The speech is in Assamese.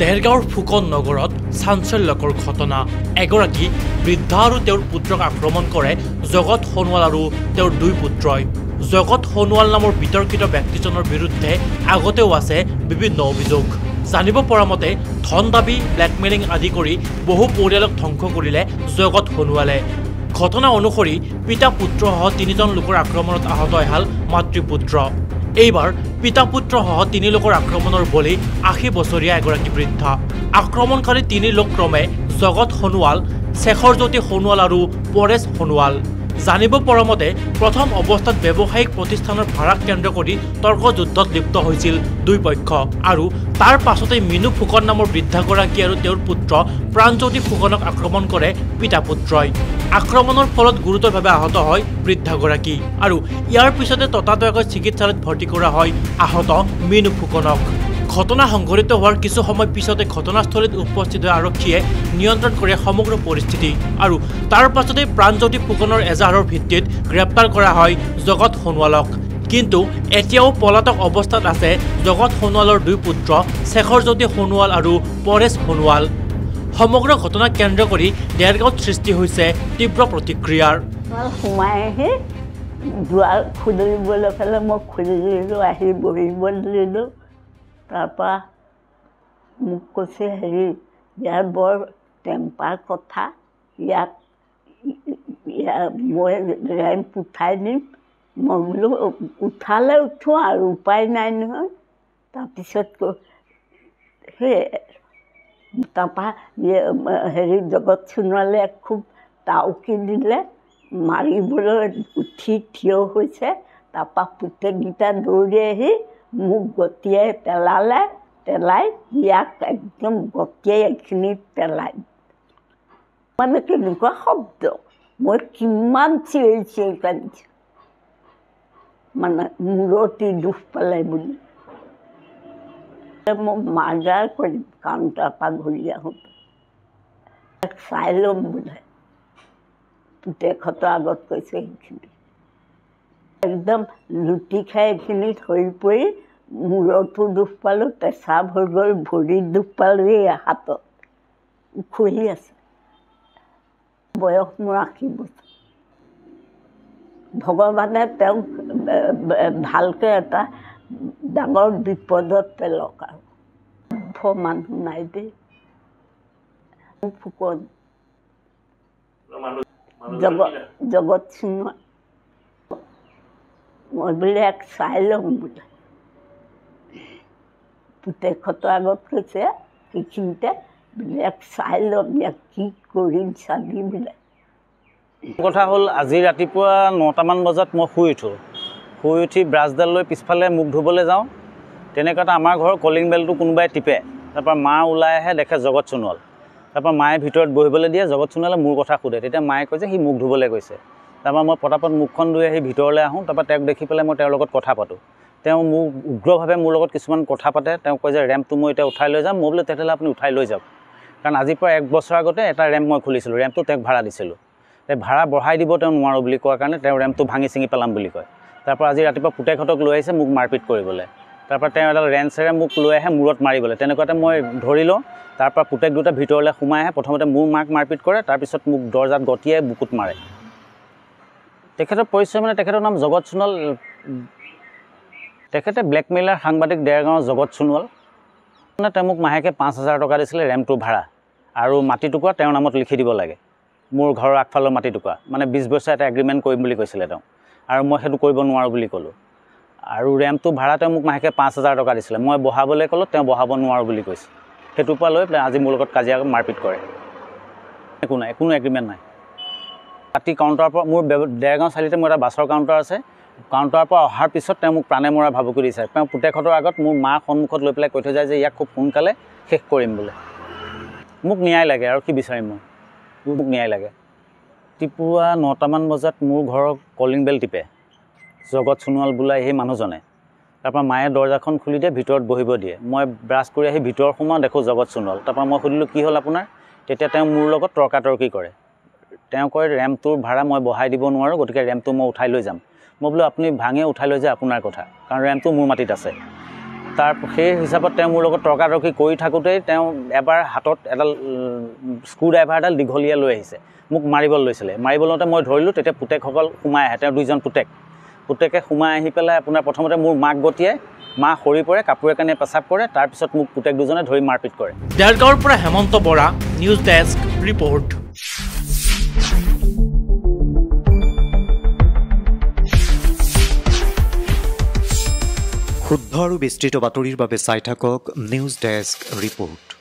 দেৰগাঁৱৰ ফুকন নগৰত চাঞ্চল্যকৰ ঘটনা। এগৰাকী বৃদ্ধা আৰু তেওঁৰ পুত্ৰক আক্ৰমণ কৰে জগত সোণোৱাল আৰু তেওঁৰ দুই পুত্ৰই। জগত সোণোৱাল নামৰ বিতৰ্কিত ব্যক্তিজনৰ বিৰুদ্ধে আগতেও আছে বিভিন্ন অভিযোগ। জানিব পৰা মতে ধন দাবী, ব্লেকমেইলিং আদি কৰি বহু পৰিয়ালক ধ্বংস কৰিলে জগত সোণোৱালে। ঘটনা অনুসৰি পিতা পুত্ৰসহ তিনিজন লোকৰ আক্ৰমণত আহত এহাল মাতৃপুত্ৰ। এইবাৰ পিতা পুত্ৰসহ তিনি লোকৰ আক্ৰমণৰ বলি ৮০ বছৰীয়া এগৰাকী বৃদ্ধা। আক্ৰমণকাৰী তিনি লোক ক্ৰমে জগত সোণোৱাল, শেখৰজ্যোতি সোণোৱাল আৰু পৰেশ সোণোৱাল। জানিব পৰা মতে প্ৰথম অৱস্থাত ব্যৱসায়িক প্ৰতিষ্ঠানৰ ভাড়াক কেন্দ্ৰ কৰি তৰ্কযুদ্ধত লিপ্ত হৈছিল দুই পক্ষ আৰু তাৰ পাছতেই মিনু ফুকন নামৰ বৃদ্ধাগৰাকী আৰু তেওঁৰ পুত্ৰ প্ৰাণজ্যোতি ফুকনক আক্ৰমণ কৰে পিতা পুত্ৰই। আক্ৰমণৰ ফলত গুৰুতৰভাৱে আহত হয় বৃদ্ধাগৰাকী আৰু ইয়াৰ পিছতে ততাতৈয়াকৈ চিকিৎসালয়ত ভৰ্তি কৰা হয় আহত মিনু ফুকনক। ঘটনা সংঘটিত হোৱাৰ কিছু সময় পিছতে ঘটনাস্থলীত উপস্থিত হৈ আৰক্ষীয়ে নিয়ন্ত্ৰণ কৰে সমগ্ৰ পৰিস্থিতি আৰু তাৰ পাছতে প্ৰাণজ্যোতি ফুকনৰ এজাহাৰৰ ভিত্তিত গ্ৰেপ্তাৰ কৰা হয় জগত সোণোৱালক। কিন্তু এতিয়াও পলাতক অৱস্থাত আছে জগত সোণোৱালৰ দুই পুত্ৰ শেখৰজ্যোতি সোণোৱাল আৰু পৰেশ সোণোৱাল। সমগ্ৰ ঘটনাক কেন্দ্ৰ কৰি দেৰগাঁৱত সৃষ্টি হৈছে তীব্ৰ প্ৰতিক্ৰিয়াৰ। সোমাই আহি দুৱাৰ খুলিবলৈ পেলাই মই খুলি দিলোঁ, আহি বহিব দিলোঁ। তাৰপৰা মোক কৈছে ইয়াৰ বৰ টেম্পাৰ কথা, ইয়াক মই ৰেম্প উঠাই দিম। মই বোলো উঠালে উঠোঁ আৰু উপায় নাই নহয়। তাৰপিছত সেই তাৰপৰা জগত সোণোৱালে খুব তাউকি দিলে, মাৰিবলৈ উঠি থিয় হৈছে। তাৰপৰা পুতেককেইটা দৌৰি আহি মোক গতিয়াই পেলাই ইয়াক একদম গতিয়াই এইখিনিত পেলাই। মানে কেনেকুৱা শব্দ, মই কিমান চিঞৰি কান্দিছোঁ, মানে মূৰতি দুখ পালে বুলি। মই মাৰ্ডাৰ কৰিম কাউণ্টাৰ পৰা ঘূৰি আহোঁতে, চাই ল'ম বোলে। পুতেকহঁতৰ আগত কৈছে সেইখিনি। একদম লুটি খাই এইখিনিত হৈ পৰি মূৰতো দুখ পালোঁ, পেচাব হৈ গ'ল, ভৰিত দুখ পালোঁ, এই হাতত উখহি আছে। বয়স মোৰ ৮০ বছৰ। ভগৱানে তেওঁক ভালকৈ এটা ডাঙৰ বিপদত পেলক আৰু। মানুহ নাই দেই। ফুকন জগত সোণোৱাল, মই বোলে এক চাই ল'ম বোলে। পুতেকহঁতৰ আগত কৈছে সেইখিনিতে বোলে এক চাই ল'ম, ইয়াক কি কৰিম চাবি বোলে। কথা হ'ল আজি ৰাতিপুৱা ৯টামান বজাত মই শুই উঠি ব্ৰাছডাল লৈ পিছফালে মুখ ধুবলৈ যাওঁ। তেনেকুৱাতে আমাৰ ঘৰৰ কলিং বেলটো কোনোবাই টিপে। তাৰপৰা মা ওলাই আহে, দেখে জগত সোণোৱাল। তাৰপৰা মায়ে ভিতৰত বহিবলৈ দিয়ে, জগত সোণোৱালে মোৰ কথা সোধে। তেতিয়া মায়ে কয় যে সি মুখ ধুবলৈ গৈছে। তাৰপৰা মই পটাপট মুখখন ধুই আহি ভিতৰলৈ আহোঁ। তাৰপৰা তেওঁক দেখি পেলাই মই তেওঁৰ লগত কথা পাতোঁ। তেওঁ মোক উগ্ৰভাৱে মোৰ লগত কিছুমান কথা পাতে। তেওঁ কয় যে ৰেম্পটো মই এতিয়া উঠাই লৈ যাম। মই বোলো তেতিয়াহ'লে আপুনি উঠাই লৈ যাওক, কাৰণ আজিৰ পৰা ১ বছৰ আগতে এটা ৰেম্প মই খুলিছিলোঁ, ৰেম্পটো তেওঁক ভাড়া দিছিলোঁ। ভাড়া বঢ়াই দিব তেওঁ নোৱাৰোঁ বুলি কোৱাৰ কাৰণে তেওঁ ৰেম্পটো ভাঙি চিঙি পেলাম বুলি কয়। তাৰপৰা আজি ৰাতিপুৱা পুতেকহঁতক লৈ আহিছে মোক মাৰপিট কৰিবলৈ। তাৰপৰা তেওঁ এডাল ৰেঞ্চেৰে মোক লৈ আহে মূৰত মাৰিবলৈ। তেনেকুৱাতে মই ধৰি লওঁ। তাৰপৰা পুতেক দুটা ভিতৰলৈ সোমাই আহে। প্ৰথমতে মোৰ মাক মাৰপিট কৰে, তাৰপিছত মোক দৰ্জাত গতিয়াই বুকুত মাৰে। তেখেতৰ পৰিচয় মানে তেখেতৰ নাম জগত সোণোৱাল। তেখেতে ব্লেকমেইলাৰ সাংবাদিক দেৰগাঁৱৰ জগত সোণোৱাল। মানে তেওঁ মোক মাহেকে ৫,০০০ টকা দিছিলে ৰেম্পটো ভাড়া, আৰু মাটিটুকুৰা তেওঁৰ নামত লিখি দিব লাগে। মোৰ ঘৰৰ আগফালৰ মাটিটুকুৰা মানে ২০ বছৰ এটা এগ্ৰিমেণ্ট কৰিম বুলি কৈছিলে তেওঁ, আৰু মই সেইটো কৰিব নোৱাৰোঁ বুলি ক'লোঁ। আৰু ৰেম্পটো ভাড়া তেওঁ মোক মাহেকে ৫,০০০ টকা দিছিলে। মই বহাবলৈ ক'লোঁ, তেওঁ বহাব নোৱাৰোঁ বুলি কৈছে। সেইটোৰ পৰা লৈ পেলাই আজি মোৰ লগত কাজিয়া মাৰপিট কৰে। একো নাই, কোনো এগ্ৰিমেণ্ট নাই। ৰাতি কাউণ্টাৰৰ পৰা মোৰ দেৰগাঁও চাৰিআলিতে মোৰ এটা বাছৰ কাউণ্টাৰ আছে। কাউণ্টাৰৰ পৰা অহাৰ পিছত তেওঁ মোক প্ৰাণে মৰা ভাবুকি দিছে। তেওঁ পুতেকহঁতৰ আগত মোৰ মাৰ সন্মুখত লৈ পেলাই কৈ থৈ যায় যে ইয়াক খুব সোনকালে শেষ কৰিম বোলে। মোক ন্যায় লাগে আৰু কি বিচাৰিম মই, মোক ন্যায় লাগে। ৰাতিপুৱা ৯টামান বজাত মোৰ ঘৰৰ কলিং বেল টিপে জগত সোণোৱাল বোলা সেই মানুহজনে। তাৰপৰা মায়ে দৰ্জাখন খুলি দিয়ে, ভিতৰত বহিব দিয়ে। মই ব্ৰাছ কৰি আহি ভিতৰত সোমাওঁ, দেখোঁ জগত সোণোৱাল। তাৰপৰা মই সুধিলোঁ কি হ'ল আপোনাৰ? তেতিয়া তেওঁ মোৰ লগত তৰ্কাতৰ্কি কৰে। তেওঁ কয় ৰেম্পটোৰ ভাড়া মই বঢ়াই দিব নোৱাৰোঁ, গতিকে ৰেম্পটো মই উঠাই লৈ যাম। মই বোলো আপুনি ভাঙে উঠাই লৈ যায় আপোনাৰ কথা, কাৰণ ৰেম্পটো মোৰ মাটিত আছে। তাৰ সেই হিচাপত তেওঁ মোৰ লগত তৰ্কাতৰ্কি কৰি থাকোঁতেই তেওঁ এবাৰ হাতত এডাল স্ক্ৰু ড্ৰাইভাৰ এডাল দীঘলীয়া লৈ আহিছে মোক মাৰিবলৈ লৈছিলে মাৰিব লওঁতে মই ধৰিলোঁ তেতিয়া পুতেকসকল সোমাই আহে তেওঁ দুইজন পুতেকে সোমাই আহি পেলাই আপোনাৰ প্ৰথমতে মোৰ মাক গতিয়াই মা সৰি পৰে কাপোৰে কানি পেচাব কৰে তাৰপিছত মোক পুতেক দুজনে ধৰি মাৰপিট কৰে দেৰগাঁৱৰ পৰা Hemanta Bora news desk report শুদ্ধ আৰু বিস্তৃত বাতৰিৰ বাবে চাই থাকক নিউজ ডেস্ক ৰিপৰ্ট